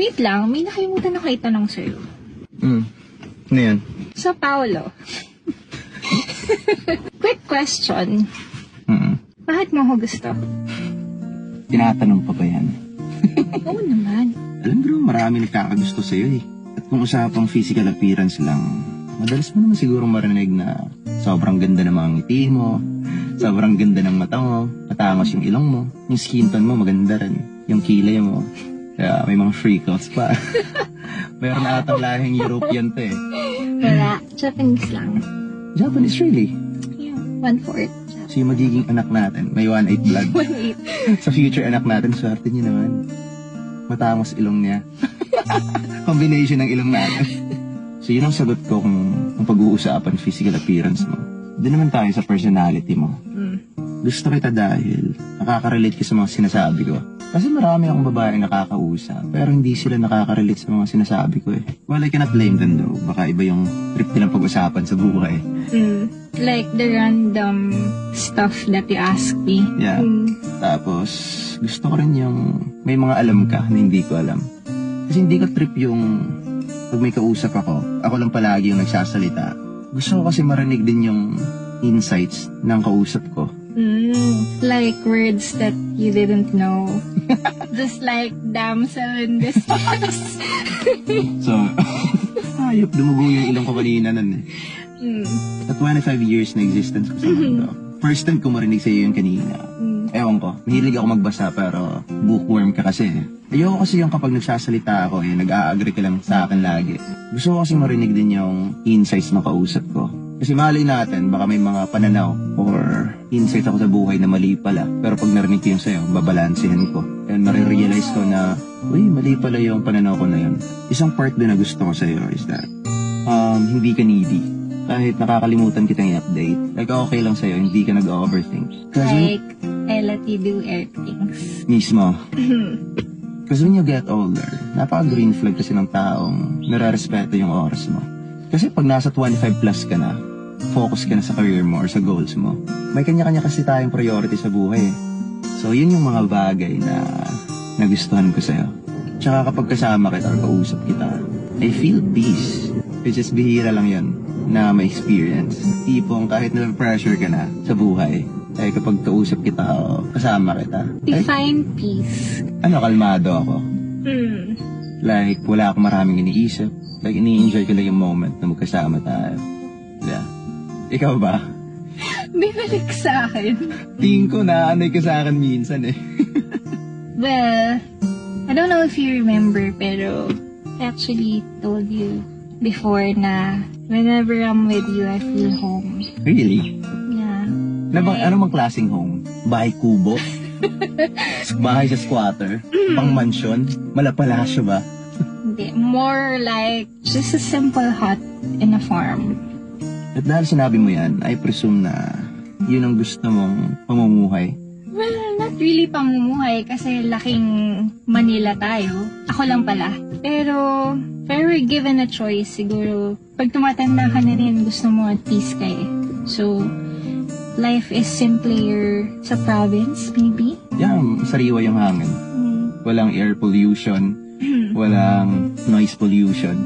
Wait lang, may nakalimutan ako itanong sa'yo. Ano yan? Sa Paolo. Quick question. Bakit mo ako gusto? Tinatanong pa ba yan? Oo naman. Alam bro, marami nagkakagusto sa'yo eh. At kung usapang physical appearance lang, madalas mo naman siguro marinig na sobrang ganda ng mga ngiti mo, sobrang ganda ng mata mo, matangos yung ilong mo, yung skin tone mo maganda rin, yung kilay mo. Kaya may mga freakouts pa. Mayroon na atang lahing European to eh. Wala, Japanese lang. Japanese really? Yeah, 1/4. So yung magiging anak natin, may 1/8 blood. 1/8. Sa future anak natin, swerte niyo naman. Matangos ilong niya. Combination ng ilong natin. So yun ang sagot ko kung pag-uusapan physical appearance mo. Doon naman tayo sa personality mo. Gusto kita dahil nakaka-relate ka sa mga sinasabi ko. Kasi marami akong babaeng nakakausap, pero hindi sila nakaka-relate sa mga sinasabi ko eh. Well, I cannot blame them though. Baka iba yung trip nilang pag-usapan sa buhay. Like the random stuff that you ask me. Yeah. Tapos, gusto ko rin yung may mga alam ka na hindi ko alam. Kasi hindi ko trip yung pag may kausap ako lang palagi yung nagsasalita. Gusto ko kasi marinig din yung insights ng kausap ko. Like words that you didn't know. Just like damsel in distress. So, ayop, dumugo yung ilong ko kanina nun eh. Sa 25 years na existence ko sa mundo, first time ko marinig sa'yo yung kanina. Ewan ko, mahilig ako magbasa pero bookworm ka kasi. Ayoko kasi yung kapag nagsasalita ako nag-a-agree ka lang sa akin lagi. Gusto ko kasi marinig din yung insights ng kausap ko. Kasi malay natin, baka may mga pananaw or insights ako sa buhay na mali pala. Pero pag narinig ko yung sa'yo, babalansihin ko. And marirealize ko na, uy, mali pala yung pananaw ko na yun. Isang part din na gusto ko sa'yo is that, hindi ka needy. Kahit nakakalimutan kitang i-update. Like, okay lang sa'yo, hindi ka nag-overthink. Like, I let you do everything. Mismo. Because when you get older, napaka-green flag kasi ng taong nare-respeto yung oras mo. Kasi pag nasa 25 plus ka na, focus ka na sa career mo or sa goals mo, may kanya-kanya kasi tayong priority sa buhay. So, yun yung mga bagay na nagustuhan ko sa'yo. Tsaka kapag kasama kita or kausap kita, I feel peace. Which is bihira lang yun na may experience. Tipong kahit na-pressure ka na sa buhay, ay kapag kausap kita o kasama kita. Define peace. Kalmado ako. Like, wala akong maraming iniisip. Like, ini-enjoy ko lang yung moment na magkasama tayo. Yeah. Ikaw ba? Bibalik sa akin. Tingin ko na anay ka sa akin minsan eh. Well, I don't know if you remember, pero I actually told you before na whenever I'm with you, I feel home. Really? Yeah. Ano bang klaseng home? Bahay kubo? Bahay sa squatter? Pang mansyon? Malapalasyo ba? Hindi. More like just a simple hut in a farm. At dahil sinabi mo yan, I presume na yun ang gusto mong pamumuhay. Well, not really pamumuhay kasi laking Manila tayo. Ako lang pala. Pero, very given a choice, siguro, pag tumatanda ka na rin, gusto mo at peace ka eh. So, life is simpler sa province, maybe? Yeah, sariwa yung hangin. Walang air pollution, walang noise pollution.